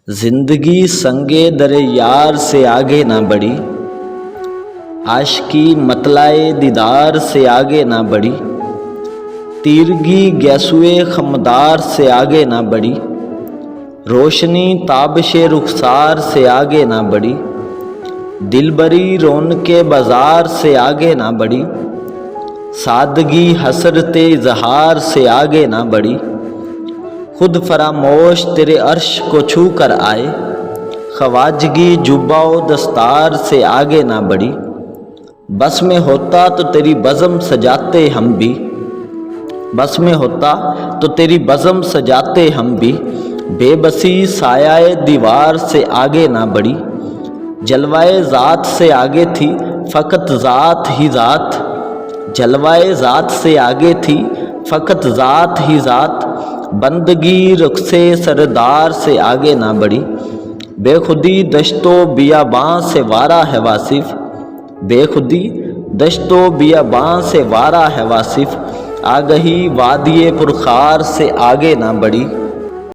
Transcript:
زندگی سنگے در یار سے آگے نہ بڑھی، عاشقی مطلع دیدار سے آگے نہ بڑھی، تیرگی گیسوئے خمدار سے آگے نہ بڑھی، روشنی تابش رخسار سے آگے نہ بڑھی، دلبری رونق بازار سے آگے نہ بڑھی، سادگی حسرت اظہار سے آگے نہ بڑھی، خود فراموش تیرے عرش کو چھو کر آئے، خواجگی جبہ و دستار سے آگے نہ بڑھی، بس میں ہوتا تو تیری بزم سجاتے ہم بھی، بس میں ہوتا تو تیری بزم سجاتے ہم بھی، بے بسی سایہ دیوار سے آگے نہ بڑھی، جلوائے ذات سے آگے تھی فقط ذات ہی ذات، جلوائے ذات سے آگے تھی فقط ذات ہی ذات، بندگی رخص سردار سے آگے نہ بڑھی، بے خودی دشت و بیاباں سے وارا ہے واصف، بے خودی دشت و بیاباں سے وارا ہے واصف، آگہی وادی پرخار سے آگے نہ بڑھی۔